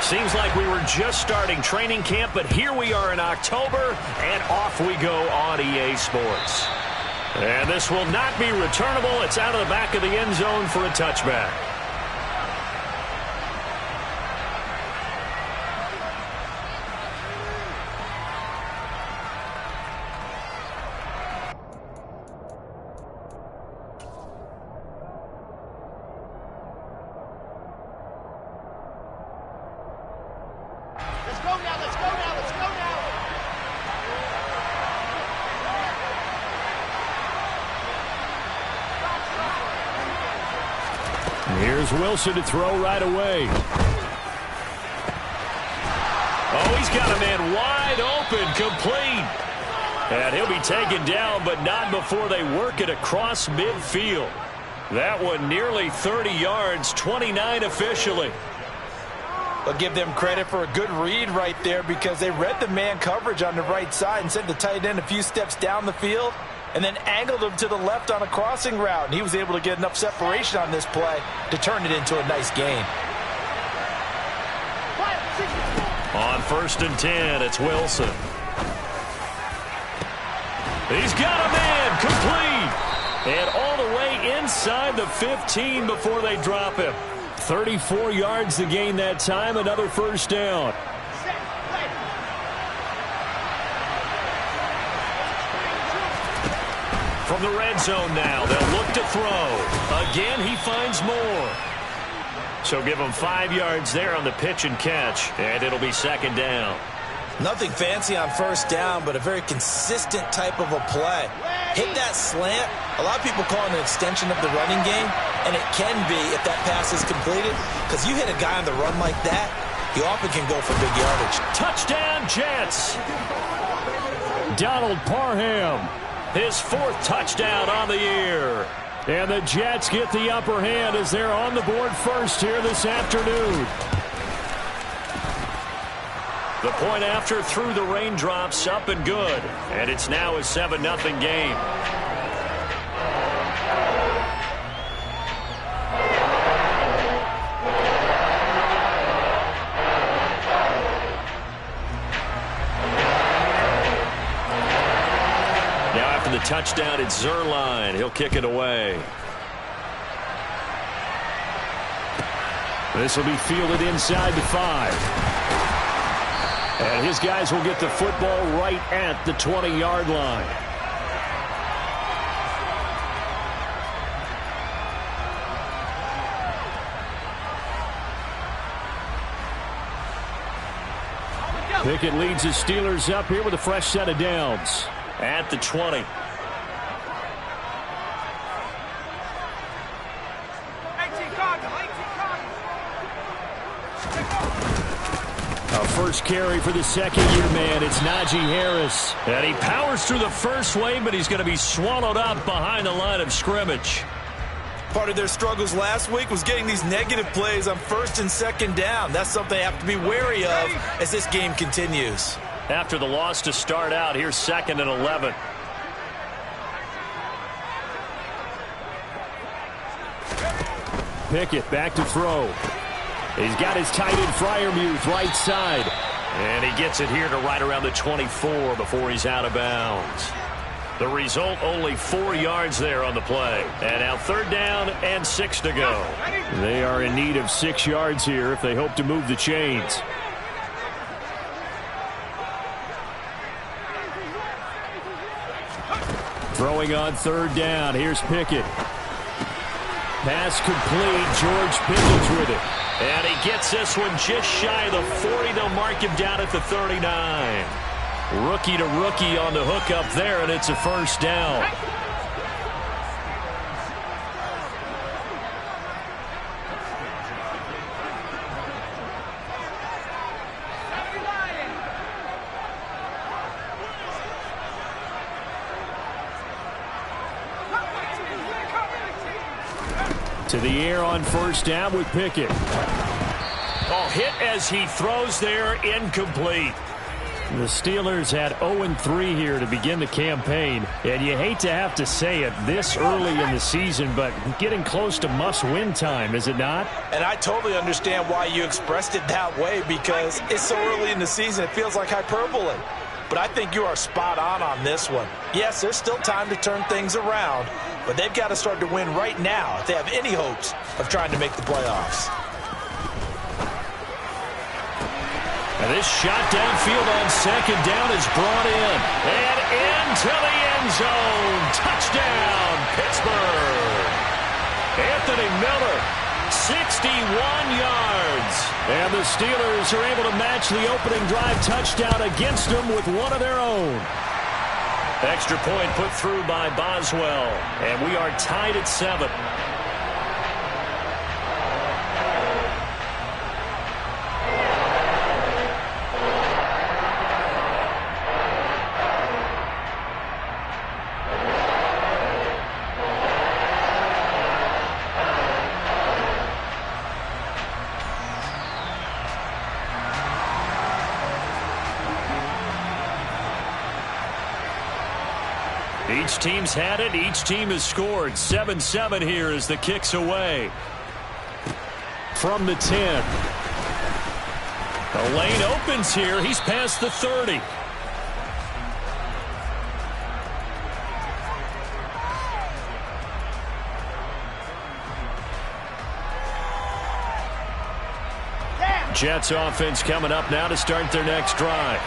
Seems like we were just starting training camp, but here we are in October, and off we go on EA Sports. And this will not be returnable. It's out of the back of the end zone for a touchback. Here's Wilson to throw right away. Oh, he's got a man wide open, complete. And he'll be taken down, but not before they work it across midfield. That one nearly 30 yards, 29 officially. I'll give them credit for a good read right there because they read the man coverage on the right side and sent the tight end a few steps down the field and then angled him to the left on a crossing route. And he was able to get enough separation on this play to turn it into a nice gain. On 1st and 10, it's Wilson. He's got a man, complete. And all the way inside the 15 before they drop him. 34 yards to gain that time, another first down. From the red zone now, they'll look to throw. Again, he finds more. So give him 5 yards there on the pitch and catch, and it'll be 2nd down. Nothing fancy on 1st down, but a very consistent type of a play. Hit that slant. A lot of people call it an extension of the running game, and it can be if that pass is completed, because you hit a guy on the run like that, he often can go for big yardage. Touchdown, Jets. Donald Parham. His 4th touchdown on the year. And the Jets get the upper hand as they're on the board first here this afternoon. The point after through the raindrops, up and good. And it's now a 7-0 game. The touchdown, it's Zuerlein. He'll kick it away. This will be fielded inside the 5. And his guys will get the football right at the 20-yard line. Pickett leads the Steelers up here with a fresh set of downs. At the 20. A first carry for the second-year man. It's Najee Harris. And he powers through the first wave, but he's going to be swallowed up behind the line of scrimmage. Part of their struggles last week was getting these negative plays on 1st and 2nd down. That's something they have to be wary of as this game continues. After the loss to start out, here's 2nd and 11. Pickett back to throw. He's got his tight end Freiermuth right side. And he gets it here to right around the 24 before he's out of bounds. The result, only 4 yards there on the play. And now 3rd down and 6 to go. They are in need of 6 yards here if they hope to move the chains. Throwing on 3rd down. Here's Pickett. Pass complete. George Pickens with it. And he gets this one just shy of the 40. They'll mark him down at the 39. Rookie to rookie on the hook up there, and it's a first down. To the air on 1st down with Pickett. Oh, hit as he throws there, incomplete. The Steelers had 0-3 here to begin the campaign, and you hate to have to say it this early in the season, but getting close to must-win time, is it not? And I totally understand why you expressed it that way, because it's so early in the season, it feels like hyperbole. But I think you are spot on this one. Yes, there's still time to turn things around, but they've got to start to win right now if they have any hopes of trying to make the playoffs. And this shot downfield on second down is brought in. And into the end zone. Touchdown, Pittsburgh. Anthony Miller, 61 yards. And the Steelers are able to match the opening drive touchdown against them with one of their own. Extra point put through by Boswell. And we are tied at 7. Each team's had it. Each team has scored. 7-7 here as the kick's away. From the 10. The lane opens here. He's past the 30. Jets offense coming up now to start their next drive.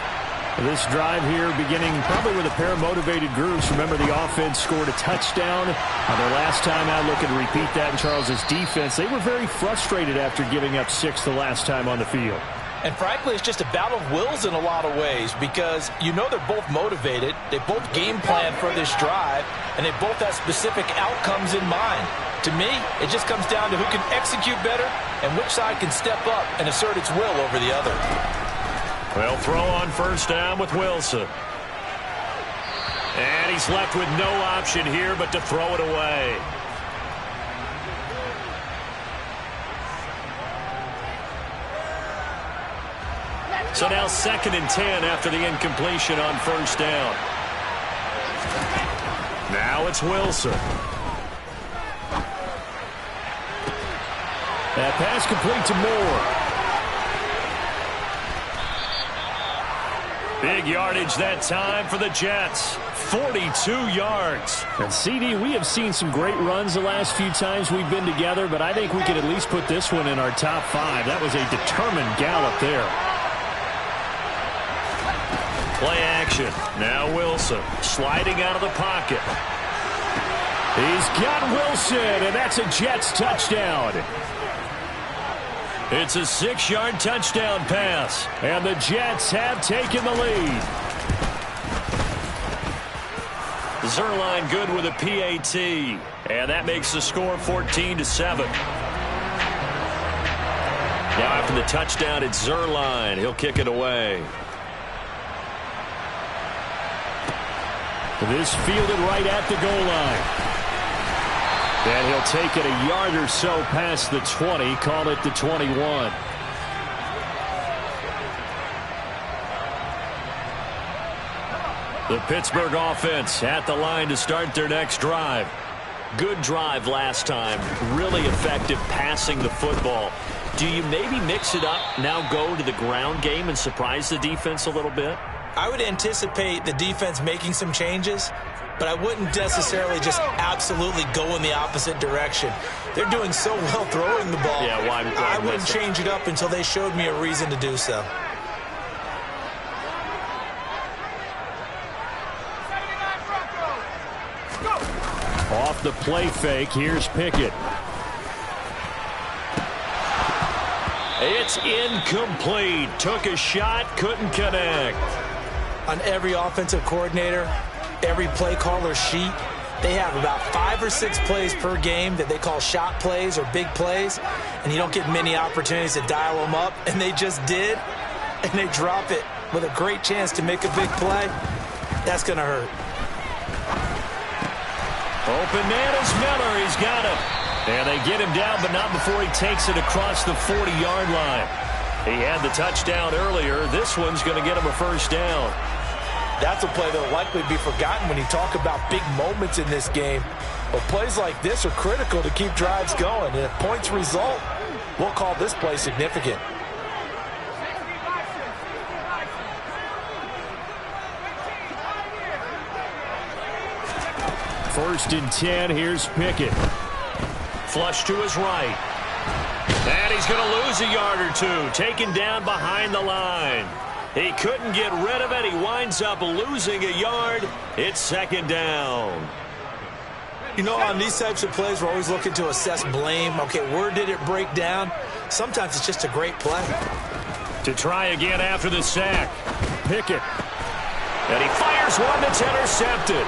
This drive here beginning probably with a pair of motivated groups. Remember, the offense scored a touchdown on their last time out. Looking to repeat that in Charles's defense. They were very frustrated after giving up 6 the last time on the field. And frankly, it's just a battle of wills in a lot of ways, because you know they're both motivated. They both game plan for this drive, and they both have specific outcomes in mind. To me, it just comes down to who can execute better and which side can step up and assert its will over the other. Well, throw on first down with Wilson. And he's left with no option here but to throw it away. So now 2nd and 10 after the incompletion on first down. Now it's Wilson. That pass complete to Moore. Big yardage that time for the Jets. 42 yards. And CD, we have seen some great runs the last few times we've been together, but I think we could at least put this one in our top 5. That was a determined gallop there. Play action. Now Wilson sliding out of the pocket. He's got Wilson, and that's a Jets touchdown. It's a 6-yard touchdown pass. And the Jets have taken the lead. Zuerlein good with a PAT. And that makes the score 14-7. Now after the touchdown, it's Zuerlein. He'll kick it away. This fielded right at the goal line. And he'll take it a yard or so past the 20, call it the 21. The Pittsburgh offense at the line to start their next drive. Good drive last time. Really effective passing the football. Do you maybe mix it up, now go to the ground game and surprise the defense a little bit? I would anticipate the defense making some changes, but I wouldn't necessarily just absolutely go in the opposite direction. They're doing so well throwing the ball. Yeah, why I wouldn't change it up until they showed me a reason to do so. Off the play fake, here's Pickett. It's incomplete. Took a shot, couldn't connect. On every offensive coordinator, every play caller sheet, they have about 5 or 6 plays per game that they call shot plays or big plays, and you don't get many opportunities to dial them up, and they just did, and they drop it with a great chance to make a big play. That's going to hurt. Open man is Miller. He's got him. And they get him down, but not before he takes it across the 40-yard line. He had the touchdown earlier. This one's going to get him a first down. That's a play that will likely be forgotten when you talk about big moments in this game. But plays like this are critical to keep drives going. And if points result, we'll call this play significant. First and 10, here's Pickett. Flush to his right. And he's going to lose a yard or two. Taken down behind the line. He couldn't get rid of it. He winds up losing a yard. It's second down. You know, on these types of plays, we're always looking to assess blame. Okay, where did it break down? Sometimes it's just a great play. To try again after the sack. Pickett. And he fires one that's intercepted.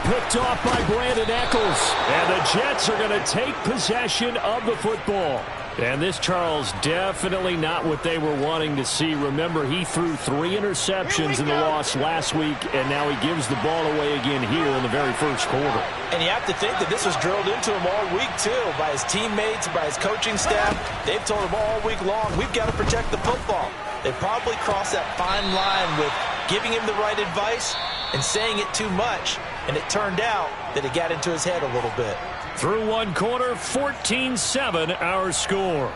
Picked off by Brandon Echols. And the Jets are going to take possession of the football. And this, Charles, definitely not what they were wanting to see. Remember, he threw 3 interceptions in the loss last week, and now he gives the ball away again here in the very first quarter. And you have to think that this was drilled into him all week, too, by his teammates, by his coaching staff. They've told him all week long, we've got to protect the football. They probably crossed that fine line with giving him the right advice and saying it too much. And it turned out that it got into his head a little bit. Through one quarter, 14-7 our score.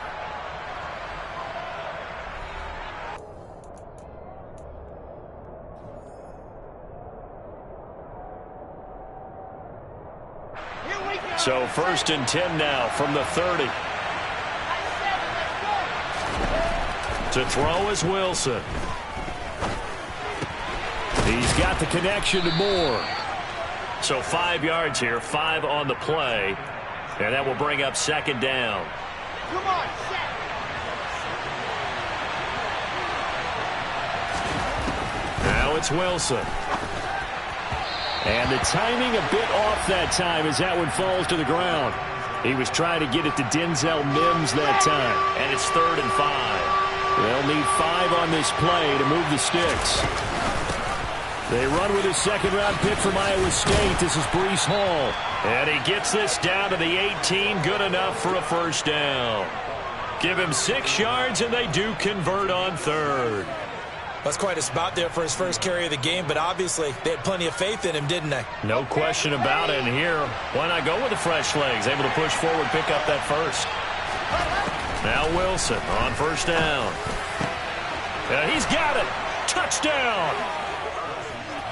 So first and 10 now from the 30. To throw is Wilson. He's got the connection to Moore. So 5 yards here, 5 on the play. And that will bring up second down. Come on, set. Now it's Wilson. And the timing a bit off that time as that one falls to the ground. He was trying to get it to Denzel Mims that time. And it's 3rd and 5. They'll need 5 on this play to move the sticks. They run with a second-round pick from Iowa State. This is Breece Hall. And he gets this down to the 18. Good enough for a first down. Give him 6 yards, and they do convert on 3rd. That's quite a spot there for his first carry of the game, but obviously they had plenty of faith in him, didn't they? No question about it. And here, why not go with the fresh legs? Able to push forward, pick up that first. Now Wilson on first down. And he's got it. Touchdown.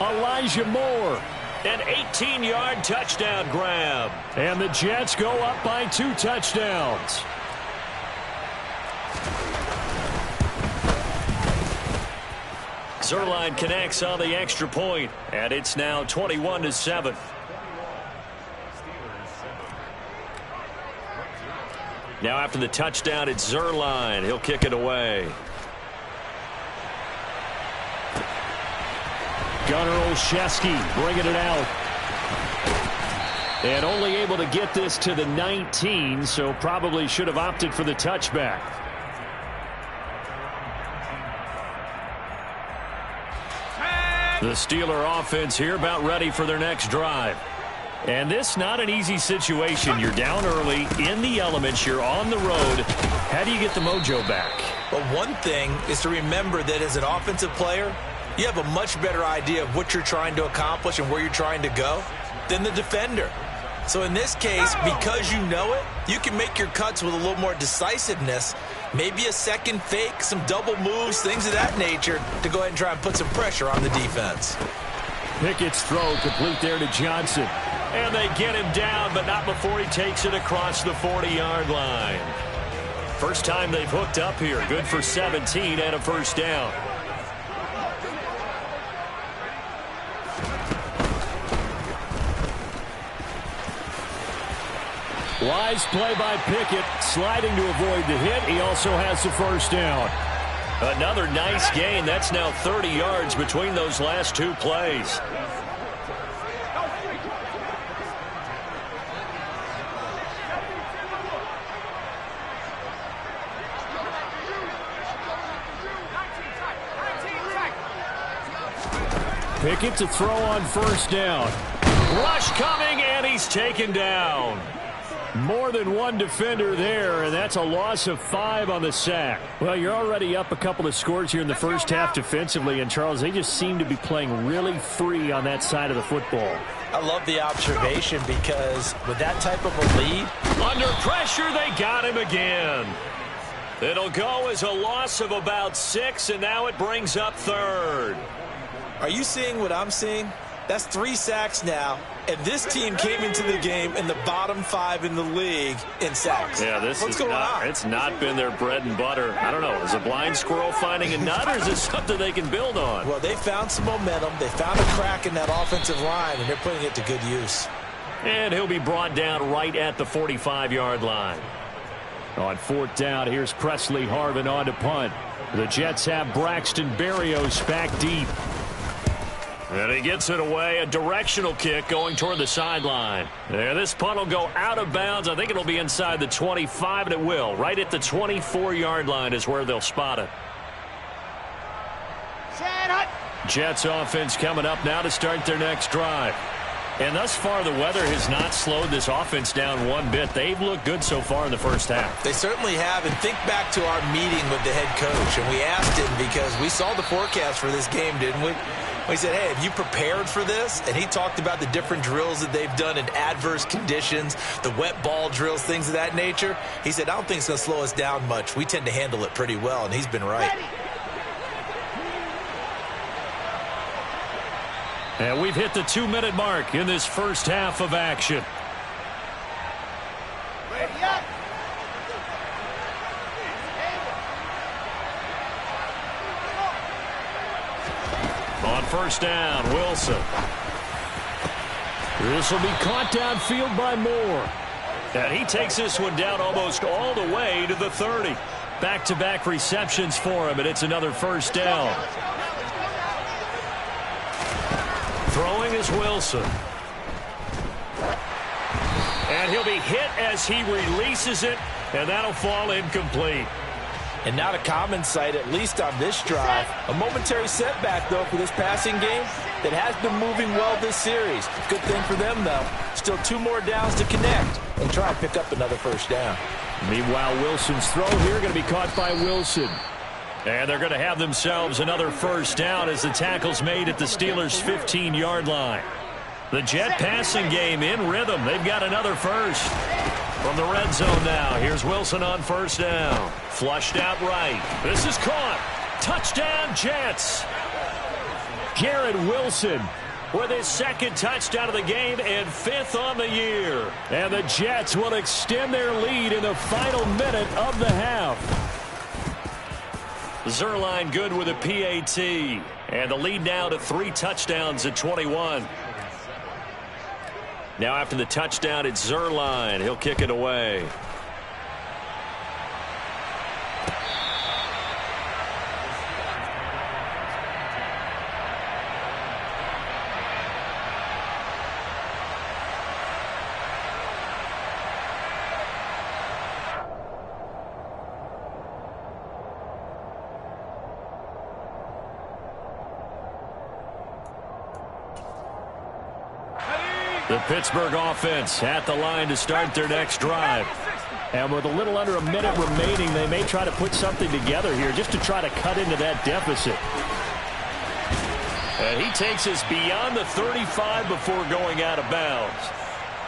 Elijah Moore. An 18-yard touchdown grab. And the Jets go up by 2 touchdowns. Zuerlein connects on the extra point, and it's now 21-7. Now after the touchdown, it's Zuerlein. He'll kick it away. Gunnar Olszewski bringing it out. And only able to get this to the 19, so probably should have opted for the touchback. The Steeler offense here about ready for their next drive. And this not an easy situation. You're down early, in the elements, you're on the road. How do you get the mojo back? Well, one thing is to remember that as an offensive player, you have a much better idea of what you're trying to accomplish and where you're trying to go than the defender. So in this case, because you know it, you can make your cuts with a little more decisiveness, maybe a second fake, some double moves, things of that nature, to go ahead and try and put some pressure on the defense. Pickett's throw complete there to Johnson. And they get him down, but not before he takes it across the 40-yard line. First time they've hooked up here. Good for 17 and a first down. Wise play by Pickett, sliding to avoid the hit. He also has the first down. Another nice gain. That's now 30 yards between those last 2 plays. Pickett to throw on first down. Rush coming, and he's taken down. More than one defender there, and that's a loss of 5 on the sack. Well, you're already up a couple of scores here in the first half defensively, and Charles, they just seem to be playing really free on that side of the football. I love the observation because with that type of a lead, under pressure, they got him again. It'll go as a loss of about 6, and now it brings up 3rd. Are you seeing what I'm seeing? That's 3 sacks now, and this team came into the game in the bottom 5 in the league in sacks. Yeah, what's going on? It's not been their bread and butter. I don't know. Is a blind squirrel finding a nut, or is it something they can build on? Well, they found some momentum. They found a crack in that offensive line, and they're putting it to good use. And he'll be brought down right at the 45-yard line. On 4th down, here's Presley Harvin on to punt. The Jets have Braxton Berrios back deep. And he gets it away, a directional kick going toward the sideline. And this punt will go out of bounds. I think it'll be inside the 25, and it will. Right at the 24-yard line is where they'll spot it. Jets offense coming up now to start their next drive. And thus far, the weather has not slowed this offense down one bit. They've looked good so far in the first half. They certainly have. And think back to our meeting with the head coach. And we asked him because we saw the forecast for this game, didn't we? We said, hey, have you prepared for this? And he talked about the different drills that they've done in adverse conditions, the wet ball drills, things of that nature. He said, I don't think it's going to slow us down much. We tend to handle it pretty well, and he's been right. And we've hit the 2-minute mark in this first half of action. On 1st down, Wilson. This will be caught downfield by Moore. And he takes this one down almost all the way to the 30. Back-to-back receptions for him, and it's another 1st down. Throwing is Wilson. And he'll be hit as he releases it, and that'll fall incomplete. And not a common sight, at least on this drive. A momentary setback, though, for this passing game that has been moving well this series. Good thing for them, though. Still 2 more downs to connect and try and pick up another 1st down. Meanwhile, Wilson's throw here going to be caught by Wilson. And they're going to have themselves another 1st down as the tackle's made at the Steelers' 15-yard line. The Jet passing game in rhythm. They've got another 1st. From the red zone now, here's Wilson on 1st down. Flushed out right. This is caught. Touchdown, Jets. Garrett Wilson with his 2nd touchdown of the game and 5th on the year. And the Jets will extend their lead in the final minute of the half. Zuerlein good with a PAT. And the lead now to 3 touchdowns at 21. Now after the touchdown, it's Zuerlein. He'll kick it away. The Pittsburgh offense at the line to start their next drive. And with a little under a minute remaining, they may try to put something together here just to try to cut into that deficit. And he takes us beyond the 35 before going out of bounds.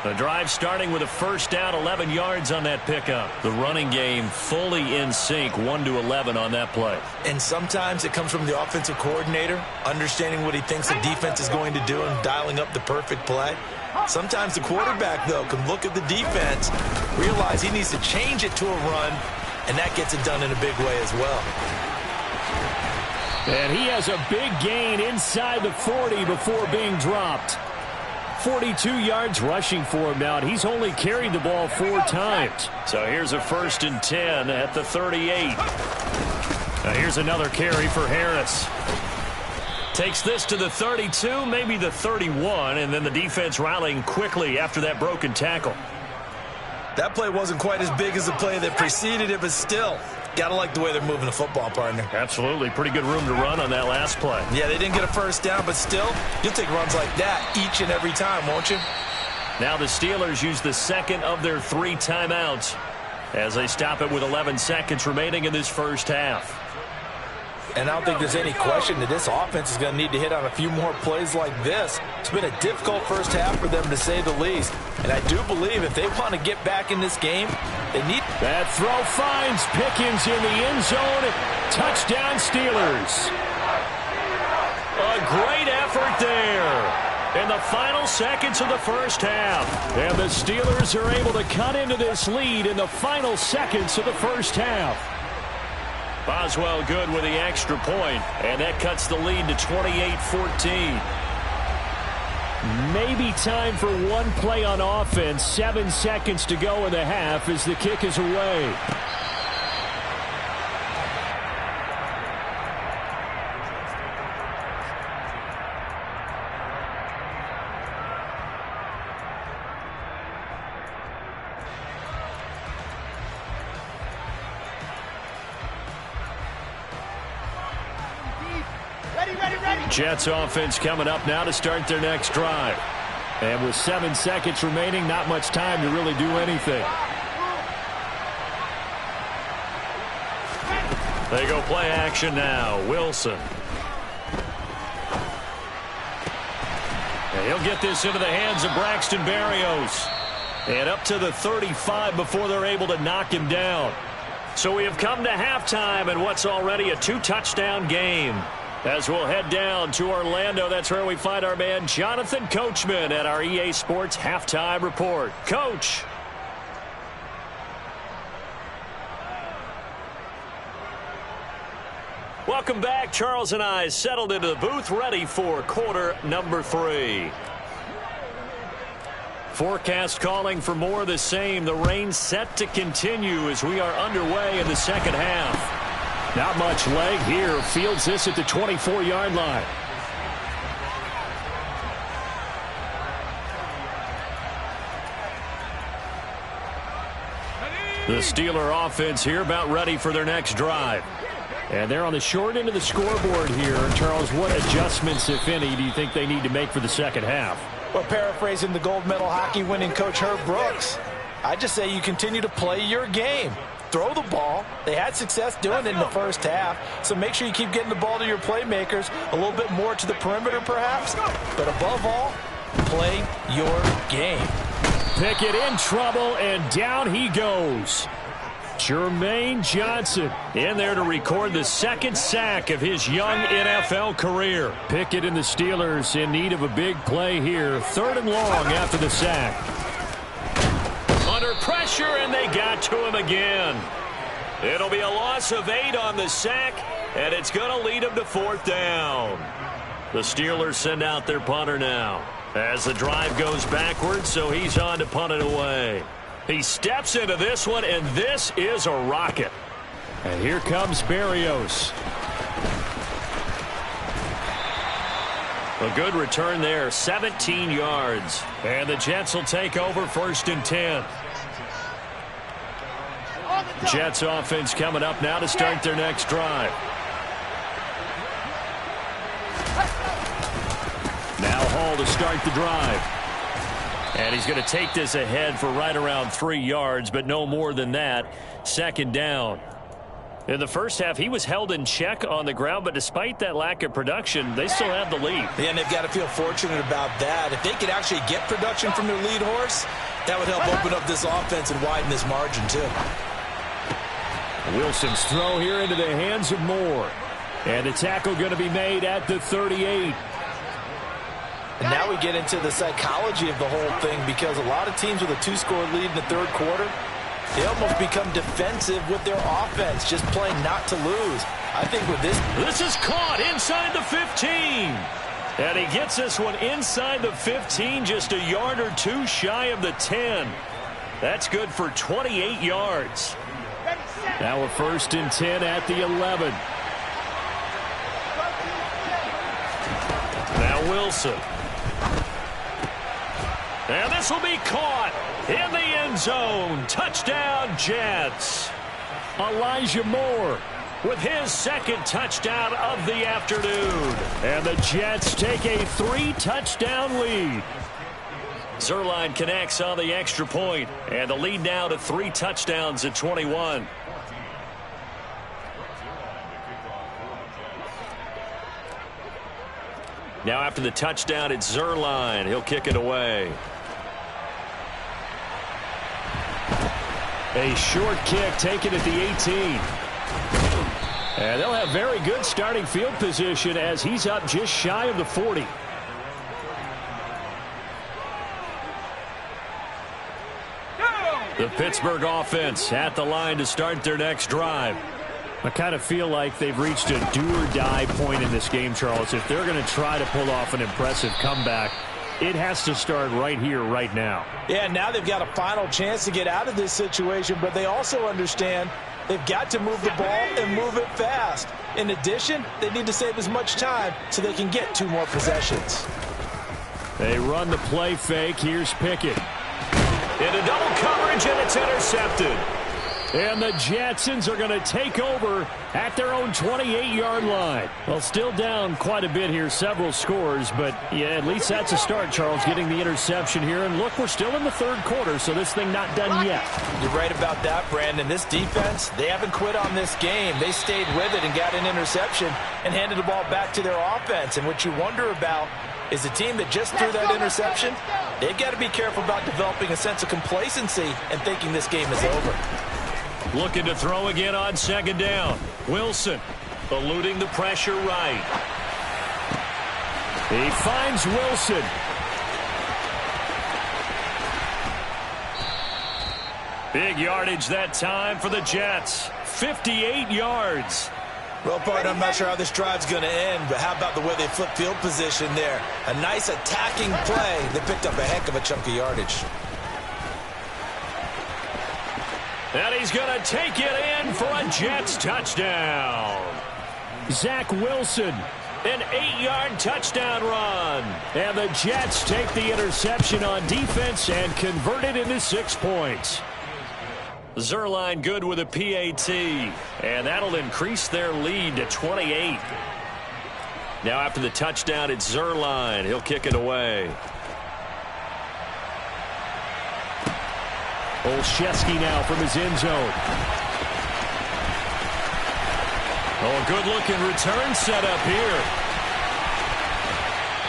The drive starting with a 1st down, 11 yards on that pickup. The running game fully in sync, 1-11 on that play. And sometimes it comes from the offensive coordinator, understanding what he thinks the defense is going to do and dialing up the perfect play. Sometimes the quarterback, though, can look at the defense, realize he needs to change it to a run, and that gets it done in a big way as well. And he has a big gain inside the 40 before being dropped. 42 yards rushing for him now, and he's only carried the ball 4 times. So here's a 1st and 10 at the 38. Now here's another carry for Harris. Takes this to the 32, maybe the 31, and then the defense rallying quickly after that broken tackle. That play wasn't quite as big as the play that preceded it, but still, gotta like the way they're moving the football, partner. Absolutely. Pretty good room to run on that last play. Yeah, they didn't get a 1st down, but still, you'll take runs like that each and every time, won't you? Now the Steelers use the second of their 3 timeouts as they stop it with 11 seconds remaining in this first half. And I don't think there's any question that this offense is going to need to hit on a few more plays like this. It's been a difficult first half for them, to say the least. And I do believe if they want to get back in this game, they need... That throw finds Pickens in the end zone. Touchdown, Steelers. A great effort there in the final seconds of the first half. And the Steelers are able to cut into this lead in the final seconds of the first half. Boswell good with the extra point, and that cuts the lead to 28-14. Maybe time for one play on offense. 7 seconds to go in the half as the kick is away. Jets offense coming up now to start their next drive. And with 7 seconds remaining, not much time to really do anything. They go play action now. Wilson. And he'll get this into the hands of Braxton Berrios. And up to the 35 before they're able to knock him down. So we have come to halftime in what's already a 2-touchdown game. As we'll head down to Orlando, that's where we find our man Jonathan Coachman at our EA Sports Halftime Report. Coach. Welcome back. Charles and I settled into the booth, ready for quarter number 3. Forecast calling for more of the same. The rain set to continue as we are underway in the second half. Not much leg here. Fields this at the 24-yard line. The Steeler offense here about ready for their next drive. And they're on the short end of the scoreboard here. Charles, what adjustments, if any, do you think they need to make for the second half? Well, paraphrasing the gold medal hockey winning coach Herb Brooks, I just say you continue to play your game. Throw the ball. They had success doing it in the first half, so make sure you keep getting the ball to your playmakers, a little bit more to the perimeter perhaps, but above all, play your game. Pickett in trouble, and down he goes. Jermaine Johnson in there to record the second sack of his young NFL career. Pickett and the Steelers in need of a big play here. 3rd and long after the sack. Under pressure, and they got to him again. It'll be a loss of 8 on the sack, and it's going to lead them to 4th down. The Steelers send out their punter now as the drive goes backwards, so he's on to punt it away. He steps into this one, and this is a rocket. And here comes Berrios. A good return there, 17 yards. And the Jets will take over 1st and 10. Jets offense coming up now to start their next drive. Now Hall to start the drive. And he's going to take this ahead for right around 3 yards, but no more than that. 2nd down. In the first half, he was held in check on the ground, but despite that lack of production, they still have the lead. Yeah, and they've got to feel fortunate about that. If they could actually get production from their lead horse, that would help open up this offense and widen this margin, too. Wilson's throw here into the hands of Moore. And the tackle going to be made at the 38. And now we get into the psychology of the whole thing, because a lot of teams with a 2-score lead in the 3rd quarter, they almost become defensive with their offense, just playing not to lose. I think with this... This is caught inside the 15. And he gets this one inside the 15, just a yard or 2 shy of the 10. That's good for 28 yards. Now a 1st and 10 at the 11. Now Wilson. And this will be caught in the end zone. Touchdown, Jets. Elijah Moore with his 2nd touchdown of the afternoon. And the Jets take a 3-touchdown lead. Zuerlein connects on the extra point, and the lead now to 3 touchdowns at 21. Now after the touchdown, it's Zuerlein. He'll kick it away. A short kick taken at the 18. And they'll have very good starting field position as he's up just shy of the 40. The Pittsburgh offense at the line to start their next drive. I kind of feel like they've reached a do-or-die point in this game, Charles. If they're going to try to pull off an impressive comeback, it has to start right here, right now. Yeah, now they've got a final chance to get out of this situation, but they also understand they've got to move the ball and move it fast. In addition, they need to save as much time so they can get 2 more possessions. They run the play fake. Here's Pickett. Into double coverage, and it's intercepted. And the Jetsons are going to take over at their own 28-yard line. Well, still down quite a bit here, several scores, but yeah, at least that's a start, Charles, getting the interception here. And look, we're still in the 3rd quarter, so this thing not done yet. You're right about that, Brandon. This defense, they haven't quit on this game. They stayed with it and got an interception and handed the ball back to their offense. And what you wonder about is the team that just threw that interception, they've got to be careful about developing a sense of complacency and thinking this game is over. Looking to throw again on 2nd down. Wilson eluding the pressure right. He finds Wilson. Big yardage that time for the Jets. 58 yards. Well, partner, I'm not sure how this drive's going to end, but how about the way they flip field position there? A nice attacking play. They picked up a heck of a chunk of yardage. And he's going to take it in for a Jets touchdown. Zach Wilson, an 8-yard touchdown run. And the Jets take the interception on defense and convert it into 6 points. Zuerlein good with a PAT, and that'll increase their lead to 28. Now after the touchdown, it's Zuerlein. He'll kick it away. Olszewski now from his end zone. Oh, a good-looking return set up here.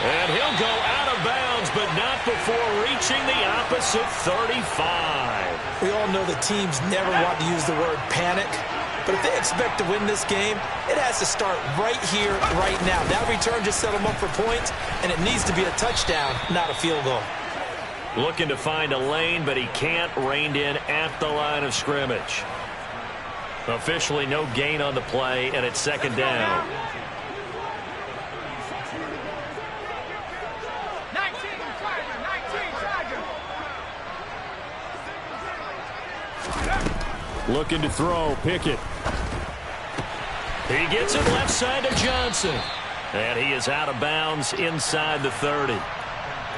And he'll go out of bounds, but not before reaching the opposite 35. We all know the teams never want to use the word panic, but if they expect to win this game, it has to start right here, right now. That return just set them up for points, and it needs to be a touchdown, not a field goal. Looking to find a lane, but he can't. Reined in at the line of scrimmage. Officially no gain on the play, and it's 2nd down. Looking to throw, Pickett. He gets it left side to Johnson. And he is out of bounds inside the 30.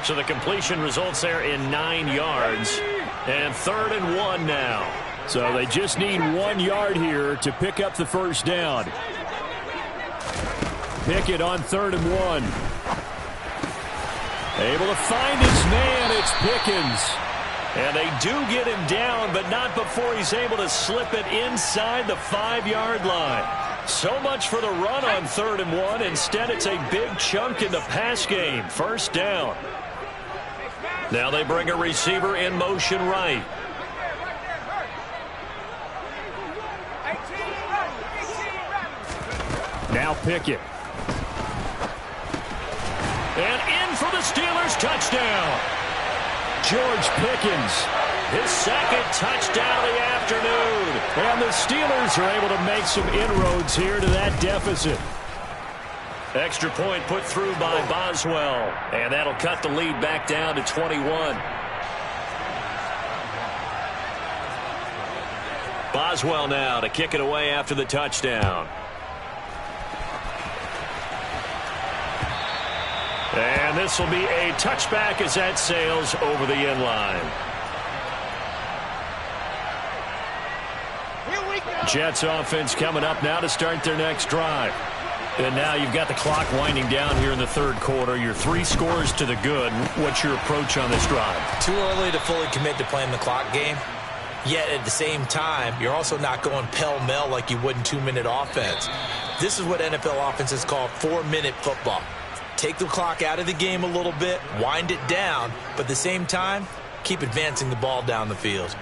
So the completion results there in 9 yards. And 3rd and 1 now. So they just need 1 yard here to pick up the 1st down. Pickett on 3rd and 1. Able to find his man. It's Pickens. And they do get him down, but not before he's able to slip it inside the 5-yard line. So much for the run on 3rd and 1. Instead, it's a big chunk in the pass game. 1st down. Now they bring a receiver in motion right. Now Pickett. And in for the Steelers touchdown. George Pickens, his 2nd touchdown of the afternoon. And the Steelers are able to make some inroads here to that deficit. Extra point put through by Boswell. And that'll cut the lead back down to 21. Boswell now to kick it away after the touchdown. And this will be a touchback as that sails over the end line. Jets offense coming up now to start their next drive. And now you've got the clock winding down here in the third quarter. You're 3 scores to the good. What's your approach on this drive? Too early to fully commit to playing the clock game. Yet at the same time, you're also not going pell-mell like you would in 2-minute offense. This is what NFL offenses call 4-minute football. Take the clock out of the game a little bit, wind it down, but at the same time, keep advancing the ball down the field.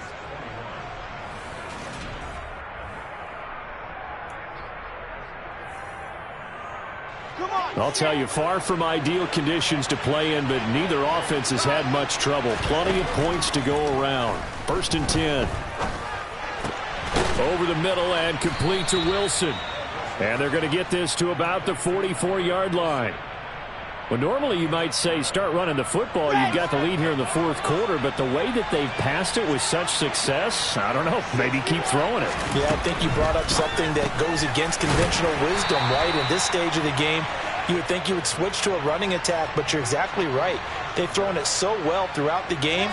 I'll tell you, far from ideal conditions to play in, but neither offense has had much trouble. Plenty of points to go around. 1st and 10. Over the middle and complete to Wilson. And they're going to get this to about the 44-yard line. Well, normally you might say start running the football. You've got the lead here in the fourth quarter, but the way that they've passed it with such success, I don't know, maybe keep throwing it. Yeah, I think you brought up something that goes against conventional wisdom, right? In this stage of the game, you would think you would switch to a running attack, but you're exactly right. They've thrown it so well throughout the game,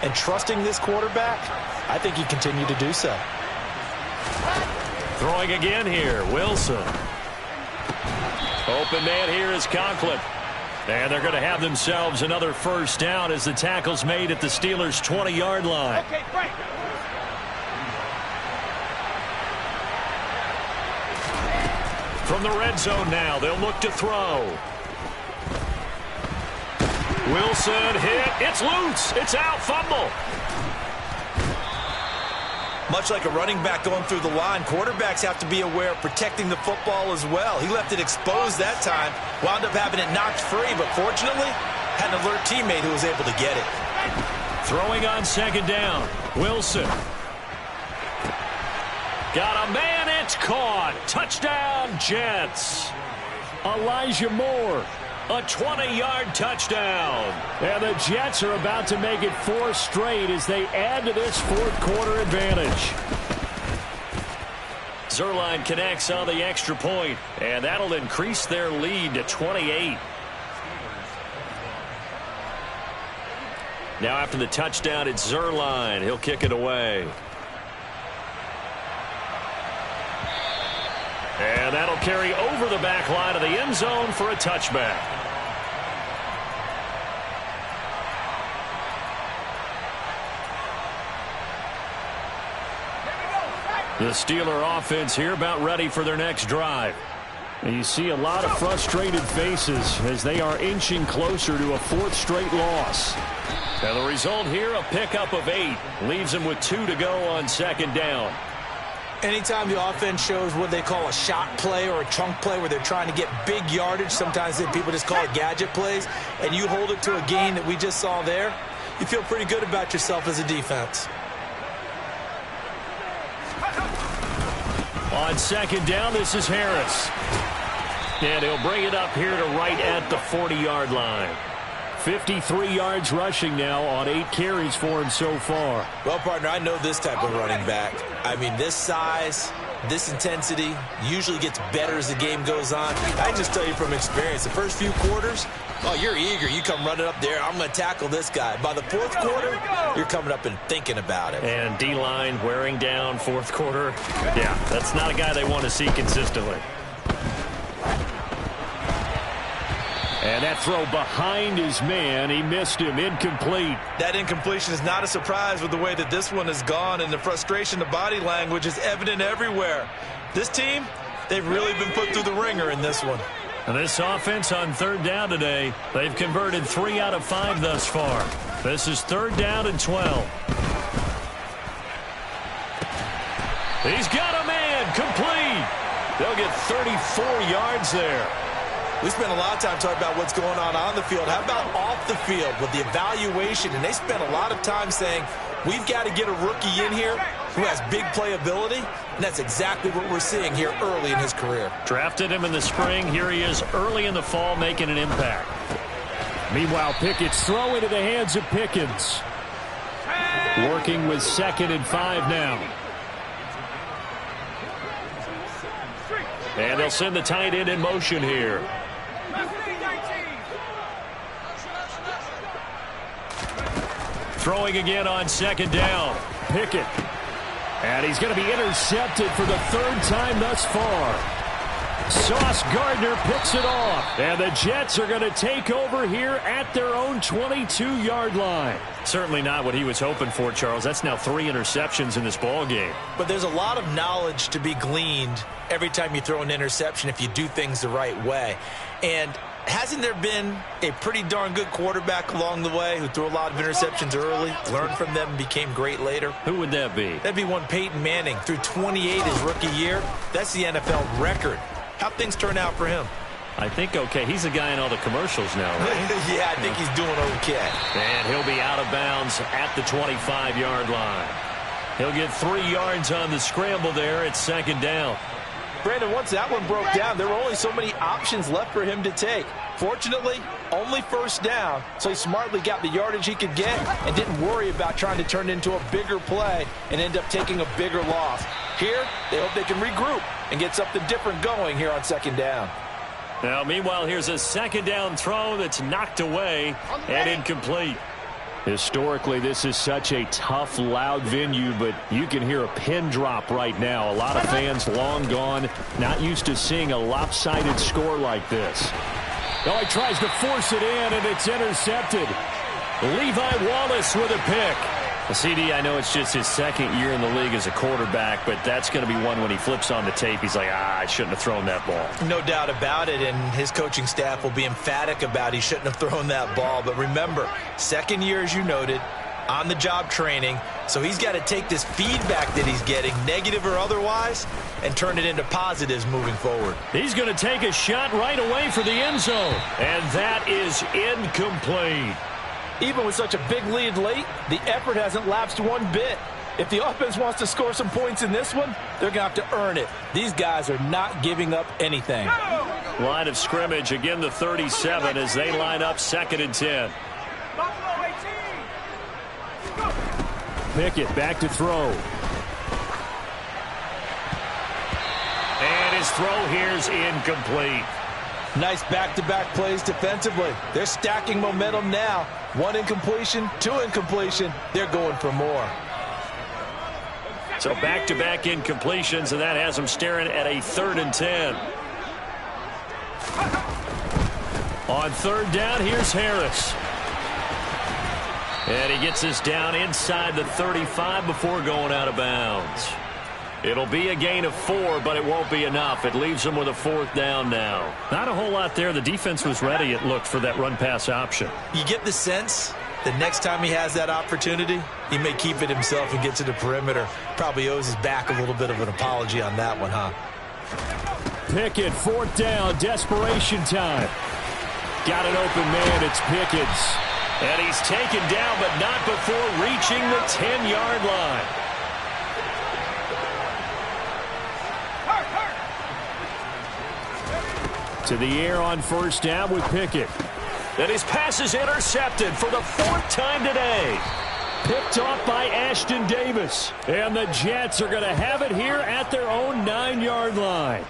and trusting this quarterback, I think you continue to do so. Throwing again here, Wilson. Open man here is Conklin. And they're going to have themselves another first down as the tackle's made at the Steelers' 20-yard line. Okay, break. From the red zone now, they'll look to throw. Wilson hit. It's loose. It's out. Fumble. Much like a running back going through the line, quarterbacks have to be aware of protecting the football as well. He left it exposed that time, wound up having it knocked free, but fortunately, had an alert teammate who was able to get it. Throwing on 2nd down. Wilson. Got a man. It's caught. Touchdown, Jets. Elijah Moore. A 20-yard touchdown. And the Jets are about to make it 4 straight as they add to this fourth quarter advantage. Zuerlein connects on the extra point, and that'll increase their lead to 28. Now after the touchdown, it's Zuerlein. He'll kick it away. And that'll carry over the back line of the end zone for a touchback. The Steeler offense here about ready for their next drive. And you see a lot of frustrated faces as they are inching closer to a 4th straight loss. And the result here, a pickup of 8. Leaves them with 2 to go on 2nd down. Anytime the offense shows what they call a shot play or a chunk play where they're trying to get big yardage, sometimes people just call it gadget plays, and you hold it to a gain that we just saw there, you feel pretty good about yourself as a defense. On 2nd down, this is Harris. And he'll bring it up here to right at the 40-yard line. 53 yards rushing now on 8 carries for him so far. Well, partner, I know this type of running back. I mean, this size, this intensity usually gets better as the game goes on. I can just tell you from experience, the first few quarters, oh, you're eager. You come running up there, I'm going to tackle this guy. By the 4th quarter, you're coming up and thinking about it. And D-line wearing down 4th quarter. Yeah, that's not a guy they want to see consistently. And that throw behind his man, he missed him, incomplete. That incompletion is not a surprise with the way that this one has gone, and the frustration, the body language is evident everywhere. This team, they've really been put through the ringer in this one. And this offense on 3rd down today, they've converted 3 out of 5 thus far. This is 3rd down and 12. He's got a man, complete. They'll get 34 yards there. We spent a lot of time talking about what's going on the field. How about off the field with the evaluation? And they spent a lot of time saying, we've got to get a rookie in here who has big playability, and that's exactly what we're seeing here early in his career. Drafted him in the spring. Here he is early in the fall making an impact. Meanwhile, Pickett's throw into the hands of Pickens. Working with 2nd and 5 now. And they'll send the tight end in motion here. Throwing again on 2nd down. Pickett. And he's going to be intercepted for the 3rd time thus far. Sauce Gardner picks it off. And the Jets are going to take over here at their own 22-yard line. Certainly not what he was hoping for, Charles. That's now 3 interceptions in this ball game. But there's a lot of knowledge to be gleaned every time you throw an interception if you do things the right way. And hasn't there been a pretty darn good quarterback along the way who threw a lot of interceptions early, learned from them, and became great later? Who would that be? That'd be one Peyton Manning. Threw 28 his rookie year. That's the NFL record. How'd things turn out for him? I think okay. He's the guy in all the commercials now, right? Yeah, I think he's doing okay. And he'll be out of bounds at the 25-yard line. He'll get 3 yards on the scramble there at second down. Brandon, once that one broke down, there were only so many options left for him to take. Fortunately, only first down, so he smartly got the yardage he could get and didn't worry about trying to turn it into a bigger play and end up taking a bigger loss. Here, they hope they can regroup and get something different going here on second down. Now, meanwhile, here's a second down throw that's knocked away and incomplete. Historically, this is such a tough, loud venue, but you can hear a pin drop right now. A lot of fans long gone, not used to seeing a lopsided score like this. Oh, he tries to force it in, and it's intercepted. Levi Wallace with a pick. CD, I know it's just his second year in the league as a quarterback, but that's going to be one when he flips on the tape. He's like, I shouldn't have thrown that ball. No doubt about it, and his coaching staff will be emphatic about he shouldn't have thrown that ball. But remember, second year, as you noted, on-the-job training, so he's got to take this feedback that he's getting, negative or otherwise, and turn it into positives moving forward. He's going to take a shot right away for the end zone, and that is incomplete. Even with such a big lead late, the effort hasn't lapsed one bit. If the offense wants to score some points in this one, they're going to have to earn it. These guys are not giving up anything. Line of scrimmage, again the 37 as they line up 2nd and 10. Pickett back to throw. And his throw here's incomplete. Nice back-to-back plays defensively. They're stacking momentum now. 1 incompletion, 2 incompletion. They're going for more. So back-to-back incompletions, and that has them staring at a 3rd and 10. On 3rd down, here's Harris. And he gets us down inside the 35 before going out of bounds. It'll be a gain of 4, but it won't be enough. It leaves them with a 4th down now. Not a whole lot there. The defense was ready, it looked, for that run-pass option. You get the sense that next time he has that opportunity, he may keep it himself and get to the perimeter. Probably owes his back a little bit of an apology on that one, huh? Pickett, 4th down, desperation time. Got an open man, it's Pickett. And he's taken down, but not before reaching the 10-yard line. To the air on 1st down with Pickett. And his pass is intercepted for the 4th time today. Picked off by Ashton Davis. And the Jets are going to have it here at their own 9-yard line.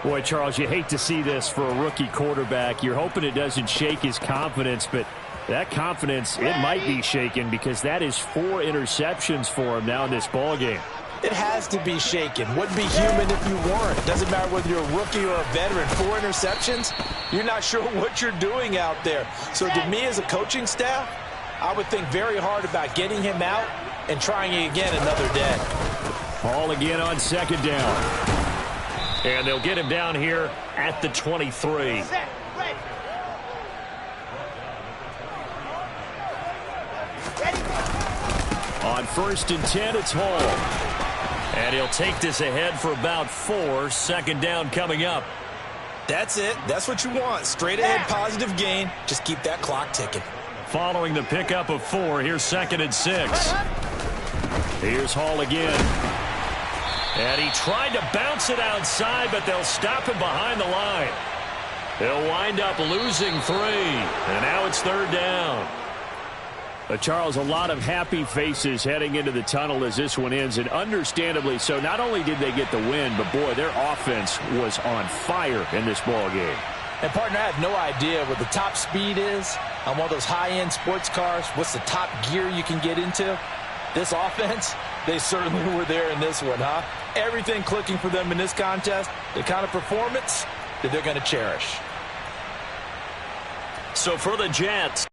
Boy, Charles, you hate to see this for a rookie quarterback. You're hoping it doesn't shake his confidence, but that confidence, it might be shaken because that is 4 interceptions for him now in this ballgame. It has to be shaken. Wouldn't be human if you weren't. Doesn't matter whether you're a rookie or a veteran. 4 interceptions, you're not sure what you're doing out there. So to me as a coaching staff, I would think very hard about getting him out and trying it again another day. Ball again on 2nd down. And they'll get him down here at the 23. On 1st and 10, it's Hall. And he'll take this ahead for about 4. 2nd down coming up. That's it. That's what you want. Straight ahead positive gain. Just keep that clock ticking. Following the pickup of 4, here's 2nd and 6. Here's Hall again. And he tried to bounce it outside, but they'll stop him behind the line. He'll wind up losing 3. And now it's 3rd down. Charles, a lot of happy faces heading into the tunnel as this one ends, and understandably so. Not only did they get the win, but boy, their offense was on fire in this ball game. And partner, I have no idea what the top speed is on one of those high-end sports cars. What's the top gear you can get into? This offense, They certainly were there in this one, huh? Everything clicking for them in this contest, the kind of performance that they're going to cherish. So for the Jets,